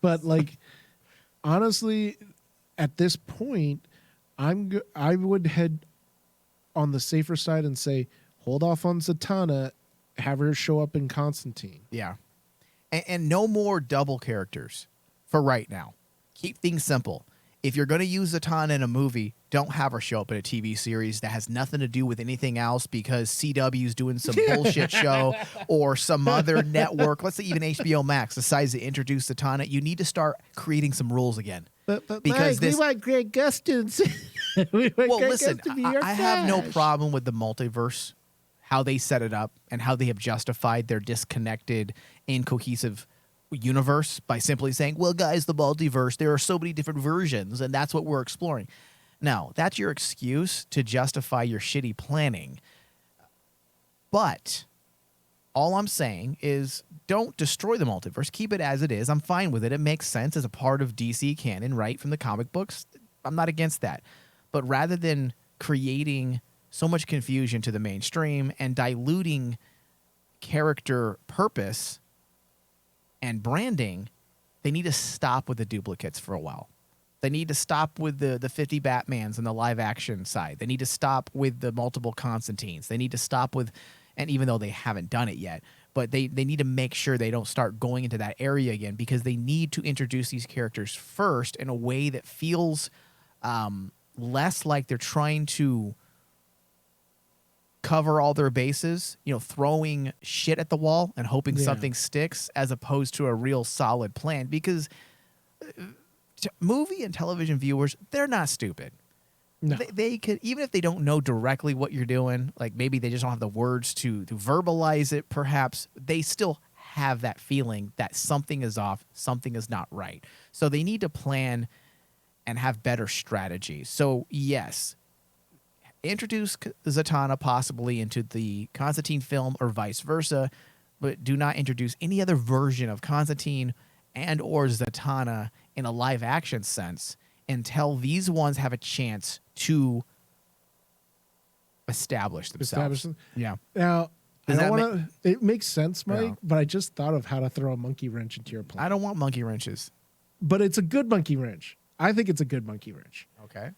D: But like, honestly, at this point, I would head on the safer side and say, hold off on Zatanna, have her show up in Constantine.
C: Yeah. And no more double characters for right now. Keep things simple. If you're going to use Zatanna in a movie, don't have her show up in a TV series that has nothing to do with anything else because CW's doing some bullshit show or some other network, let's say even HBO Max, decides to introduce Zatanna. You need to start creating some rules again.
D: But because Mike, we want Greg Gustin.
C: Listen, I have no problem with the multiverse, how they set it up, and how they have justified their disconnected, incohesive universe by simply saying, well, guys, the multiverse, there are so many different versions, and that's what we're exploring. Now, that's your excuse to justify your shitty planning. But all I'm saying is don't destroy the multiverse. Keep it as it is. I'm fine with it. It makes sense as a part of DC canon, right, from the comic books. I'm not against that. But rather than creating so much confusion to the mainstream and diluting character purpose and branding, they need to stop with the duplicates for a while. They need to stop with the 50 Batmans and the live action side. They need to stop with the multiple Constantines. They need to stop with, and even though they haven't done it yet, but they need to make sure they don't start going into that area again, because they need to introduce these characters first in a way that feels less like they're trying to cover all their bases, throwing shit at the wall and hoping something sticks, as opposed to a real solid plan. Because movie and television viewers, they're not stupid. No. They could, even if they don't know directly what you're doing, like maybe they just don't have the words to verbalize it, perhaps, they still have that feeling that something is off, something is not right. So they need to plan and have better strategies. So yes, introduce Zatanna possibly into the Constantine film or vice versa, but do not introduce any other version of Constantine and or Zatanna in a live action sense until these ones have a chance to establish themselves. Yeah.
D: Now, I
C: Does
D: don't
C: that
D: want to. It makes sense, Mike,
C: Yeah.
D: but I just thought of how to throw a monkey wrench into your plan.
C: I don't want monkey wrenches.
D: But it's a good monkey wrench. I think it's a good monkey wrench.
C: Okay.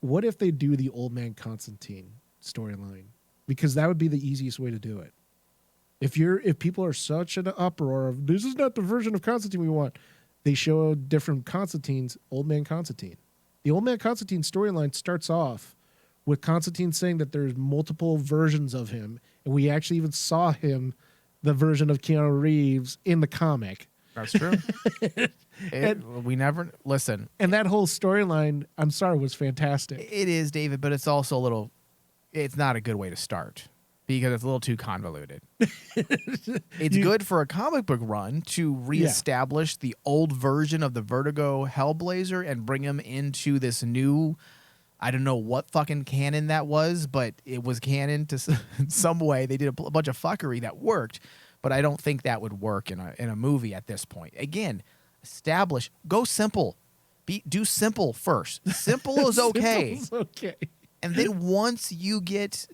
D: What if they do the old man Constantine storyline? Because that would be the easiest way to do it. If people are such an uproar of this is not the version of Constantine we want, they show different Constantines, old man Constantine. The old man Constantine storyline starts off with Constantine saying that there's multiple versions of him, and we actually even saw him, the version of Keanu Reeves in the comic.
C: That's true. We never listen.
D: And that whole storyline, I'm sorry, was fantastic.
C: It is, David, but it's also a little. It's not a good way to start because it's a little too convoluted. It's good for a comic book run to reestablish the old version of the Vertigo Hellblazer and bring him into this new. I don't know what fucking canon that was, but it was canon to in some way. They did a bunch of fuckery that worked, but I don't think that would work in a movie at this point. Again, establish, go simple, do simple first. Simple is okay.
D: Simple's okay.
C: And then once you get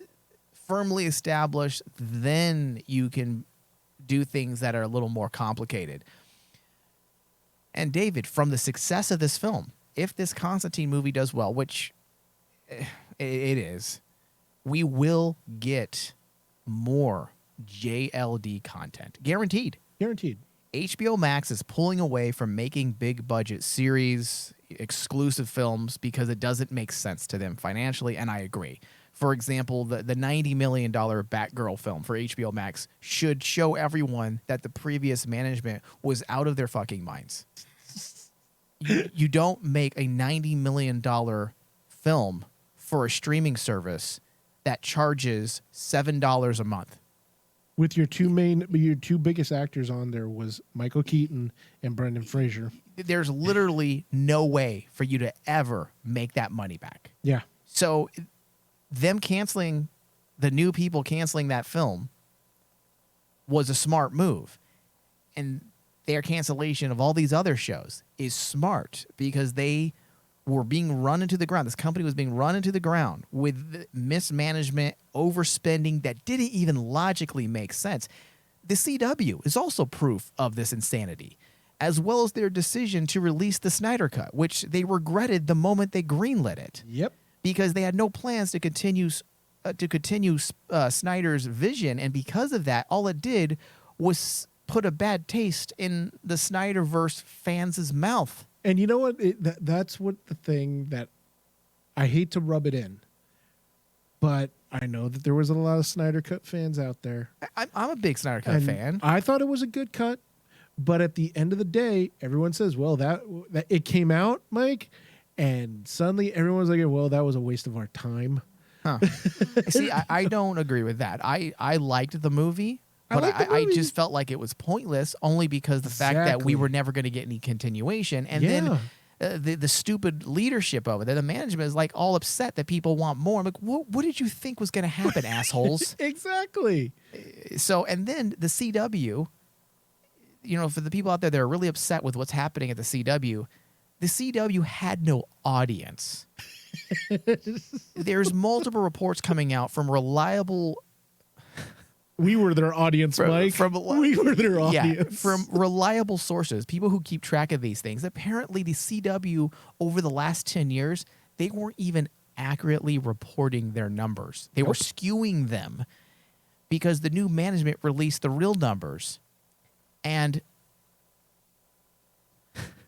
C: firmly established, then you can do things that are a little more complicated. And David, from the success of this film, if this Constantine movie does well, which it is, we will get more JLD content. Guaranteed.
D: Guaranteed.
C: HBO Max is pulling away from making big budget series, exclusive films, because it doesn't make sense to them financially, and I agree. For example, the $90 million Batgirl film for HBO Max should show everyone that the previous management was out of their fucking minds. You don't make a $90 million film for a streaming service that charges $7 a month.
D: With your two biggest actors on there was Michael Keaton and Brendan Fraser.
C: There's literally no way for you to ever make that money back.
D: Yeah.
C: So them canceling, the new people canceling that film was a smart move. And their cancellation of all these other shows is smart because they were being run into the ground. This company was being run into the ground with mismanagement, overspending that didn't even logically make sense. The CW is also proof of this insanity, as well as their decision to release the Snyder Cut, which they regretted the moment they greenlit it.
D: Yep.
C: Because they had no plans to continue Snyder's vision, and because of that, all it did was put a bad taste in the Snyderverse fans' mouth.
D: And you know what? That's what the thing that I hate to rub it in, but I know that there was a lot of Snyder Cut fans out there.
C: I'm a big Snyder Cut fan.
D: I thought it was a good cut, but at the end of the day, everyone says, "Well, that it came out, Mike," and suddenly everyone's like, "Well, that was a waste of our time."
C: Huh. See, I don't agree with that. I liked the movie. But I just felt like it was pointless only because the fact that we were never going to get any continuation. And then the stupid leadership of it, the management is like all upset that people want more. I'm like, what did you think was going to happen, assholes?
D: Exactly.
C: So, and then the CW, for the people out there that are really upset with what's happening at the CW had no audience. There's multiple reports coming out from reliable...
D: We were their audience, Mike. We were their audience.
C: Yeah, from reliable sources, people who keep track of these things. Apparently, the CW, over the last 10 years, they weren't even accurately reporting their numbers. They were skewing them because the new management released the real numbers. And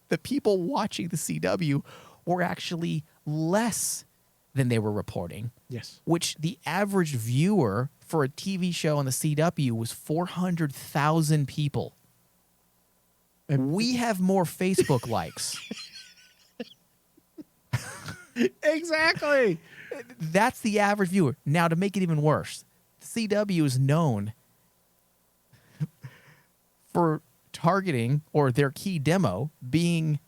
C: the people watching the CW were actually less than they were reporting.
D: Yes.
C: Which the average viewer for a TV show on the CW was 400,000 people. And we have more Facebook likes.
D: Exactly.
C: That's the average viewer. Now, to make it even worse, the CW is known for targeting, or their key demo being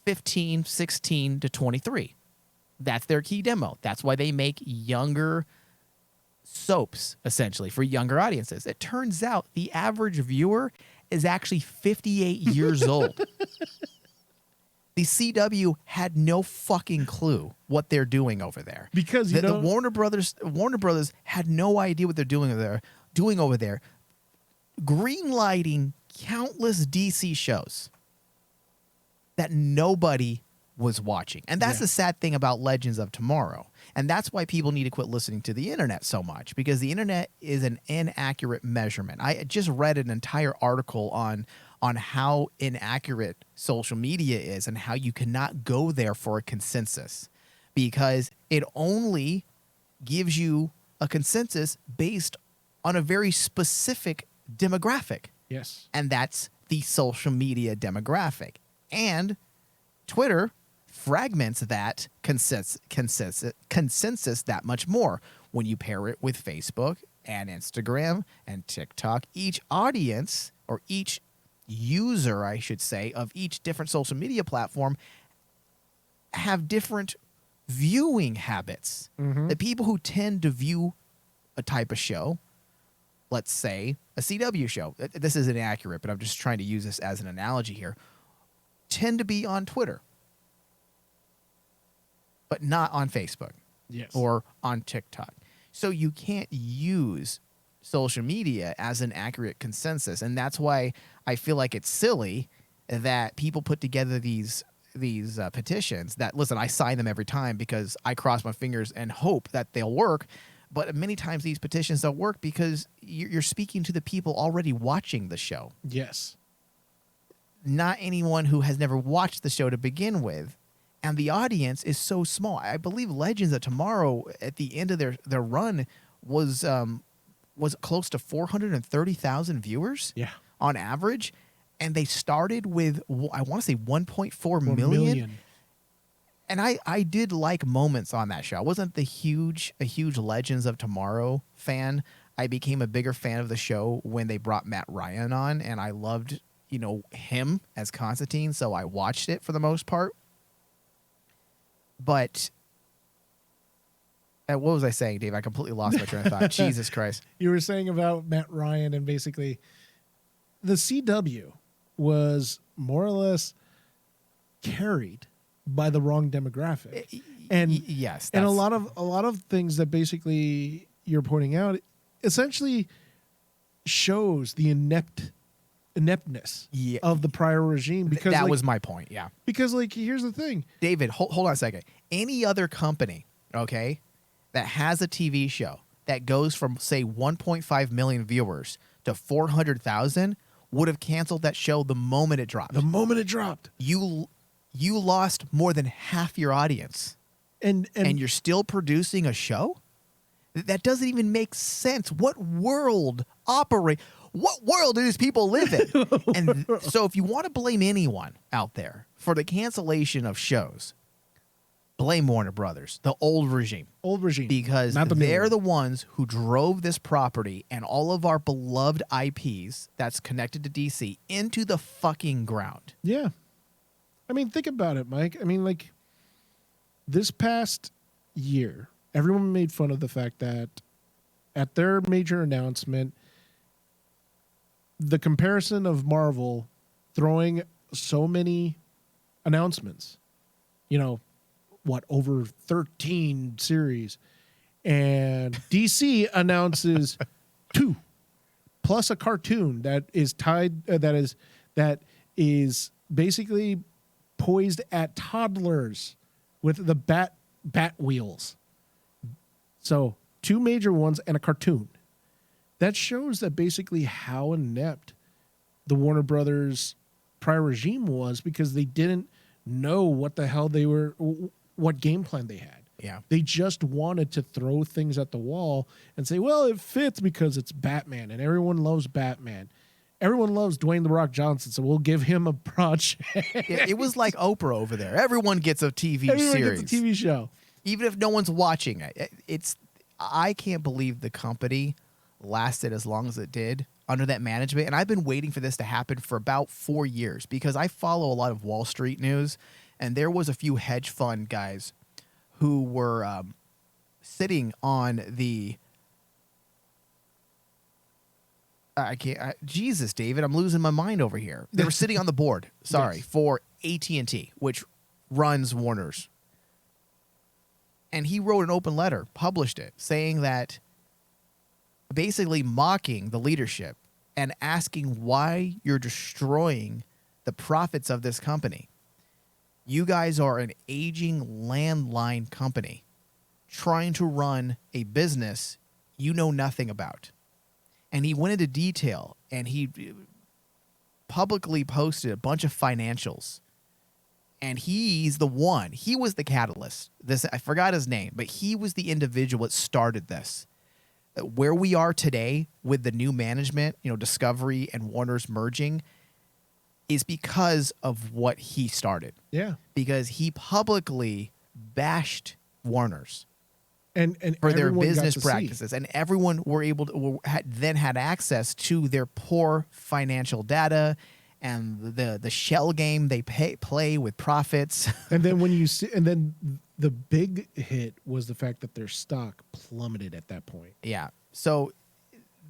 C: 15, 16 to 23. That's their key demo. That's why they make younger soaps, essentially, for younger audiences. It turns out the average viewer is actually 58 years old. The CW had no fucking clue what they're doing over there.
D: Because
C: the Warner Brothers had no idea what they're doing over there. Greenlighting countless DC shows that nobody was watching. And that's the sad thing about Legends of Tomorrow. And that's why people need to quit listening to the internet so much, because the internet is an inaccurate measurement. I just read an entire article on how inaccurate social media is and how you cannot go there for a consensus, because it only gives you a consensus based on a very specific demographic.
D: Yes.
C: And that's the social media demographic. And Twitter fragments that consensus that much more when you pair it with Facebook and Instagram and TikTok. Each audience, or each user, I should say, of each different social media platform have different viewing habits. The people who tend to view a type of show, let's say a CW show, this isn't accurate, but I'm just trying to use this as an analogy here, tend to be on Twitter, but not on Facebook.
D: Yes.
C: Or on TikTok. So you can't use social media as an accurate consensus. And that's why I feel like it's silly that people put together these petitions that, listen, I sign them every time because I cross my fingers and hope that they'll work. But many times these petitions don't work because you're speaking to the people already watching the show.
D: Yes.
C: Not anyone who has never watched the show to begin with. And the audience is so small. I believe Legends of Tomorrow at the end of their run was close to 430,000 viewers on average. And they started with, I want to say 1.4 million. And I did like moments on that show. I wasn't a huge Legends of Tomorrow fan. I became a bigger fan of the show when they brought Matt Ryan on, and I loved, him as Constantine, so I watched it for the most part. But what was I saying, Dave? I completely lost my train of thought. Jesus Christ.
D: You were saying about Matt Ryan, and basically the CW was more or less carried by the wrong demographic. And
C: yes,
D: and a lot of things that basically you're pointing out essentially shows the ineptness of the prior regime, because
C: that was my point. Yeah.
D: Because here's the thing.
C: David, hold on a second. Any other company, okay, that has a TV show that goes from, say, 1.5 million viewers to 400,000 would have canceled that show the moment it dropped. You lost more than half your audience. And you're still producing a show? That doesn't even make sense. What world do these people live in? And so if you want to blame anyone out there for the cancellation of shows, blame Warner Brothers, the old regime. Because they're the ones who drove this property and all of our beloved IPs that's connected to DC into the fucking ground.
D: Yeah. I mean, think about it, Mike. I mean, this past year, everyone made fun of the fact that at their major announcement, the comparison of Marvel throwing so many announcements, over 13 series, and DC announces 2 plus a cartoon that is tied, that is basically poised at toddlers with the bat wheels. So 2 major ones and a cartoon. That shows that basically how inept the Warner Brothers prior regime was, because they didn't know what the hell what game plan they had.
C: Yeah.
D: They just wanted to throw things at the wall and say, well, it fits because it's Batman and everyone loves Batman. Everyone loves Dwayne "The Rock" Johnson, so we'll give him a project.
C: It was like Oprah over there. Everyone gets a TV
D: Everyone
C: series.
D: gets a TV show.
C: Even if no one's watching it. I can't believe the company lasted as long as it did under that management. And I've been waiting for this to happen for about 4 years, because I follow a lot of Wall Street news, and there was a few hedge fund guys who were sitting on the. Jesus, David, I'm losing my mind over here. They were sitting on the board. Sorry,
D: Yes.
C: for AT&T, which runs Warner's. And he wrote an open letter, published it, saying that basically mocking the leadership and asking why you're destroying the profits of this company. You guys are an aging landline company trying to run a business you know nothing about. And he went into detail and he publicly posted a bunch of financials. And he's the one. He was the catalyst. I forgot his name, but he was the individual that started this. Where we are today with the new management, Discovery and Warner's merging, is because of what he started.
D: Yeah.
C: Because he publicly bashed Warner's
D: And
C: for their
D: everyone got
C: business
D: to see.
C: practices, and everyone were able to had access to their poor financial data and the shell game they play with profits.
D: And then when you see, and then the big hit was the fact that their stock plummeted at that point.
C: Yeah. So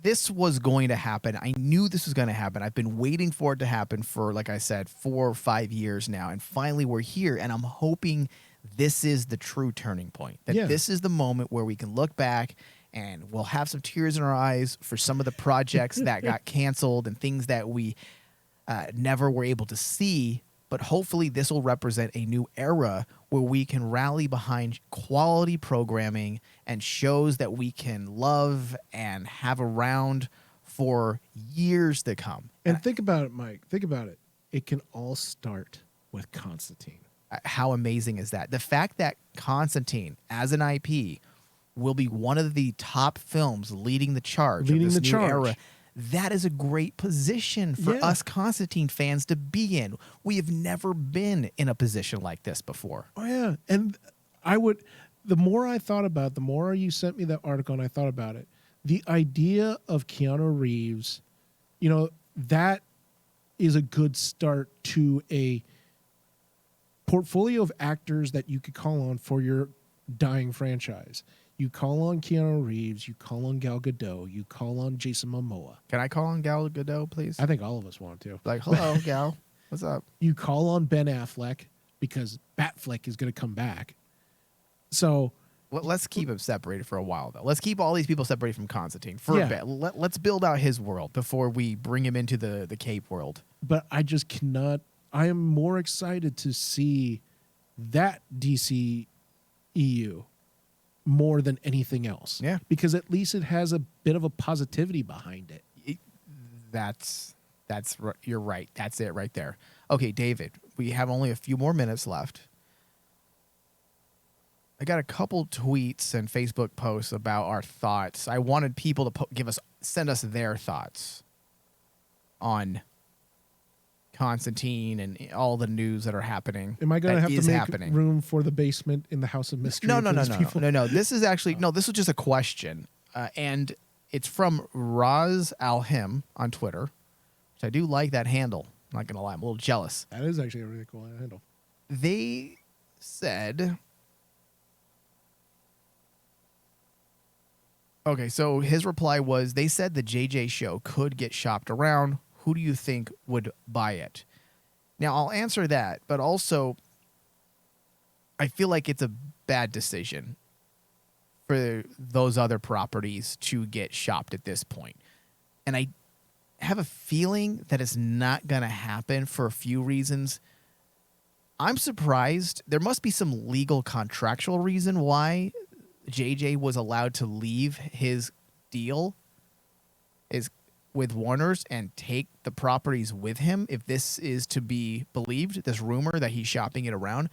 C: this was going to happen. I knew this was going to happen. I've been waiting for it to happen for, like I said, 4 or 5 years now, and finally we're here. And I'm hoping this is the true turning point. That this is the moment where we can look back and we'll have some tears in our eyes for some of the projects that got canceled and things that we never were able to see. But hopefully this will represent a new era where we can rally behind quality programming and shows that we can love and have around for years to come.
D: And think about it, Mike. Think about it. It can all start with Constantine.
C: How amazing is that? The fact that Constantine, as an IP, will be one of the top films leading the charge of this new era. That is a great position for us Constantine fans to be in. We have never been in a position like this before.
D: Oh, yeah. And the more I thought about it, the more you sent me that article and I thought about it, the idea of Keanu Reeves, that is a good start to a portfolio of actors that you could call on for your dying franchise. You call on Keanu Reeves, you call on Gal Gadot, you call on Jason Momoa.
C: Can I call on Gal Gadot, please?
D: I think all of us want to.
C: Like, hello, Gal. What's up?
D: You call on Ben Affleck because Batfleck is going to come back. So
C: let's keep him separated for a while, though. Let's keep all these people separated from Constantine for a bit. Let's build out his world before we bring him into the Cape world.
D: But I just cannot. I am more excited to see that DC EU more than anything else.
C: Yeah.
D: Because at least it has a bit of a positivity behind it.
C: You're right. That's it right there. Okay, David, we have only a few more minutes left. I got a couple tweets and Facebook posts about our thoughts. I wanted people to send us their thoughts on Constantine and all the news that are happening.
D: Am I going to have to make
C: happening.
D: room for the basement in the House of Mystery?
C: No. This is actually this was just a question, and it's from Raz Alhim on Twitter, which I do like that handle. I'm not gonna lie, I'm a little jealous.
D: That is actually a really cool handle.
C: They said, okay, so his reply was, they said the JJ show could get shopped around. Who do you think would buy it? Now, I'll answer that, but also I feel like it's a bad decision for those other properties to get shopped at this point. And I have a feeling that it's not going to happen for a few reasons. I'm surprised. There must be some legal contractual reason why JJ was allowed to leave his deal with Warner's and take the properties with him, if this is to be believed, this rumor that he's shopping it around,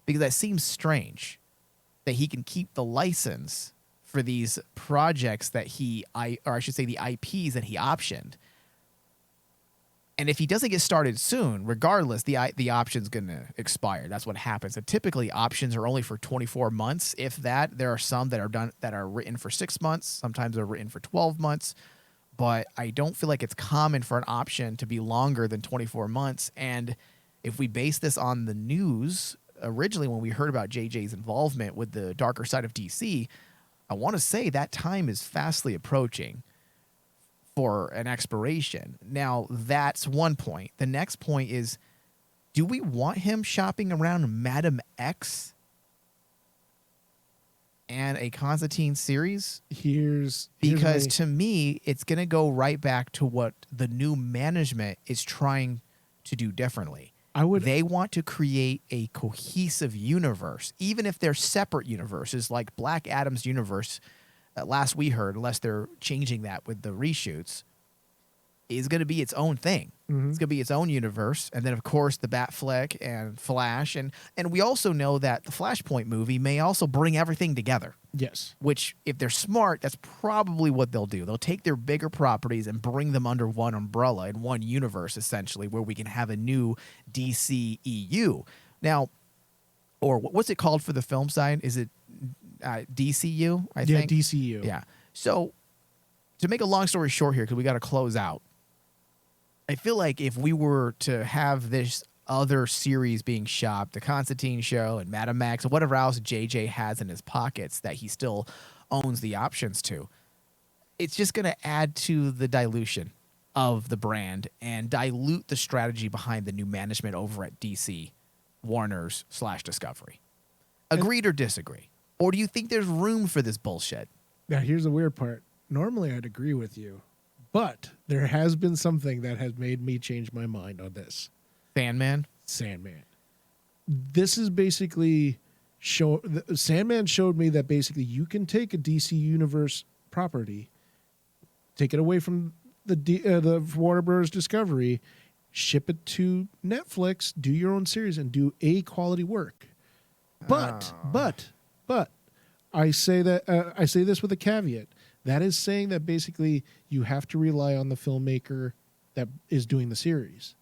C: because that seems strange that he can keep the license for these projects that the IPs that he optioned. And if he doesn't get started soon, regardless, the option's going to expire. That's what happens. And typically options are only for 24 months. If that, there are some that are written for 6 months. Sometimes they're written for 12 months. But I don't feel like it's common for an option to be longer than 24 months. And if we base this on the news originally when we heard about JJ's involvement with the darker side of DC, I want to say that time is fastly approaching for an expiration. Now, that's one point. The next point is, do we want him shopping around Madam X and a Constantine series? Because to me, it's going to go right back to what the new management is trying to do differently. They want to create a cohesive universe, even if they're separate universes, like Black Adam's universe, last we heard, unless they're changing that with the reshoots, is going to be its own thing.
D: Mm-hmm.
C: It's going to be its own universe. And then, of course, the Batfleck and Flash. And we also know that the Flashpoint movie may also bring everything together.
D: Yes.
C: Which, if they're smart, that's probably what they'll do. They'll take their bigger properties and bring them under one umbrella in one universe, essentially, where we can have a new DCEU. Now, or what's it called for the film side? Is it DCU, I think?
D: Yeah, DCU.
C: Yeah. So, to make a long story short here, because we got to close out, I feel like if we were to have this other series being shopped, the Constantine show and Madam Max and whatever else JJ has in his pockets that he still owns the options to, it's just going to add to the dilution of the brand and dilute the strategy behind the new management over at DC, Warner's / Discovery. Agreed or disagree? Or do you think there's room for this bullshit?
D: Now, here's the weird part. Normally, I'd agree with you, but there has been something that has made me change my mind on this.
C: Sandman?
D: This is basically Sandman showed me that basically you can take a DC Universe property, take it away from the Warner Bros. Discovery, ship it to Netflix, do your own series, and do a quality work. But I say this with a caveat. That is saying that basically you have to rely on the filmmaker that is doing the series.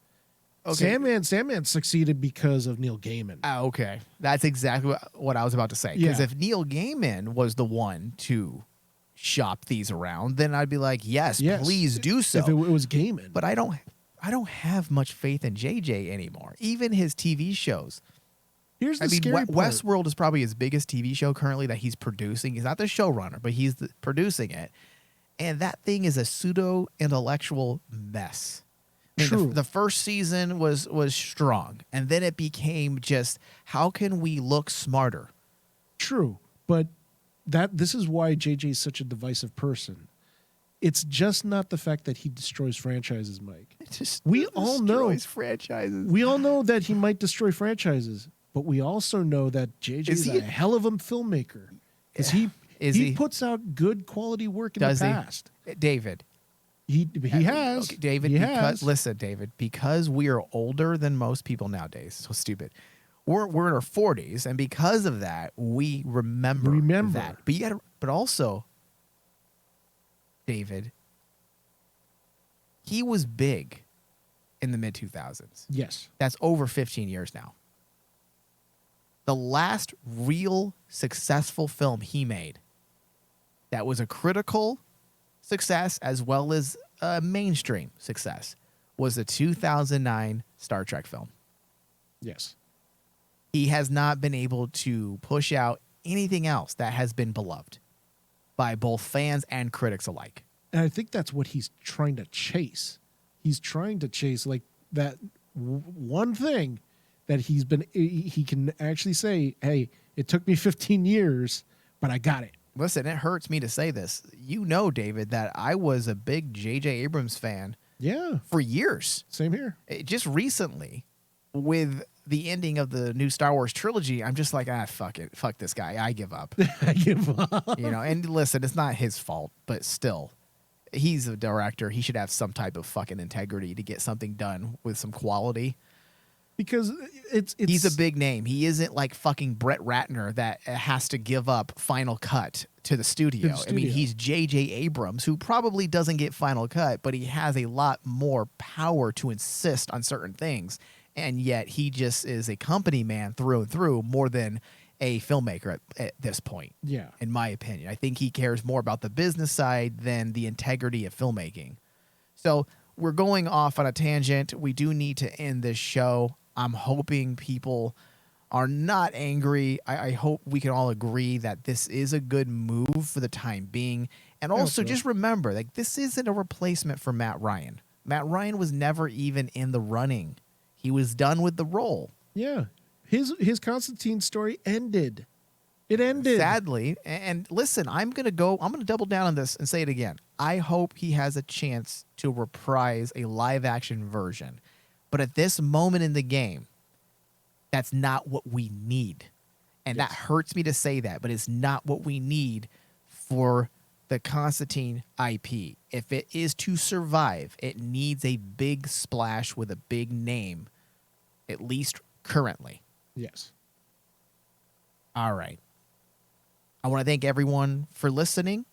C: Okay.
D: Sandman succeeded because of Neil Gaiman.
C: Okay. That's exactly what I was about to say. Because
D: Yeah.
C: if Neil Gaiman was the one to shop these around, then I'd be like, yes. Please do so.
D: If it was Gaiman.
C: But I don't have much faith in JJ anymore. Even his TV shows.
D: Here's the scary part.
C: Westworld is probably his biggest TV show currently that he's producing. He's not the showrunner, but he's producing it. And that thing is a pseudo-intellectual mess. I mean,
D: True.
C: The first season was strong, and then it became just, how can we look smarter?
D: True, but this is why JJ is such a divisive person. It's just not the fact that he destroys franchises, Mike. We all know
C: franchises.
D: We all know that he might destroy franchises, but we also know that JJ is a hell of a filmmaker. Because he puts out good quality work in the past.
C: David.
D: He has.
C: Okay, David, listen, David, because we are older than most people nowadays, so stupid. We're in our 40s, and because of that, we remember that. But also, David, he was big in the mid-2000s.
D: Yes.
C: That's over 15 years now. The last real successful film he made that was a critical success as well as a mainstream success was the 2009 Star Trek film.
D: Yes.
C: He has not been able to push out anything else that has been beloved by both fans and critics alike.
D: And I think that's what he's trying to chase. He's trying to chase like that one thing that he can actually say, hey, it took me 15 years, but I got it.
C: Listen, it hurts me to say this. You know, David, that I was a big J.J. Abrams fan.
D: Yeah.
C: For years.
D: Same here.
C: Just recently, with the ending of the new Star Wars trilogy, I'm just like, fuck it. Fuck this guy. I give up.
D: I give up.
C: You know, and listen, it's not his fault, but still, he's a director. He should have some type of fucking integrity to get something done with some quality.
D: Because
C: he's a big name. He isn't like fucking Brett Ratner that has to give up Final Cut to the studio. I mean, he's J.J. Abrams, who probably doesn't get Final Cut, but he has a lot more power to insist on certain things. And yet he just is a company man through and through more than a filmmaker at this point.
D: Yeah.
C: In my opinion. I think he cares more about the business side than the integrity of filmmaking. So we're going off on a tangent. We do need to end this show. I'm hoping people are not angry. I hope we can all agree that this is a good move for the time being. And also,
D: so.
C: just remember, like, this isn't a replacement for Matt Ryan. Matt Ryan was never even in the running. He was done with the role.
D: Yeah. His Constantine story ended. It ended.
C: Sadly. And listen, I'm going to double down on this and say it again. I hope he has a chance to reprise a live action version. But at this moment in the game, that's not what we need. And that hurts me to say that, but it's not what we need for the Constantine IP. If it is to survive, it needs a big splash with a big name, at least currently.
D: Yes.
C: All right. I want to thank everyone for listening.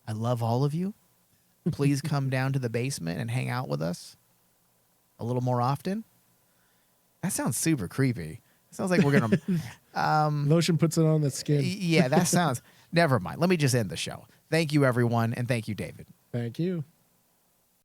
C: I love all of you. Please come down to the basement and hang out with us a little more often. That sounds super creepy. It sounds like we're going to...
D: Lotion puts it on the skin.
C: Yeah, that sounds... Never mind. Let me just end the show. Thank you, everyone, and thank you, David.
D: Thank you.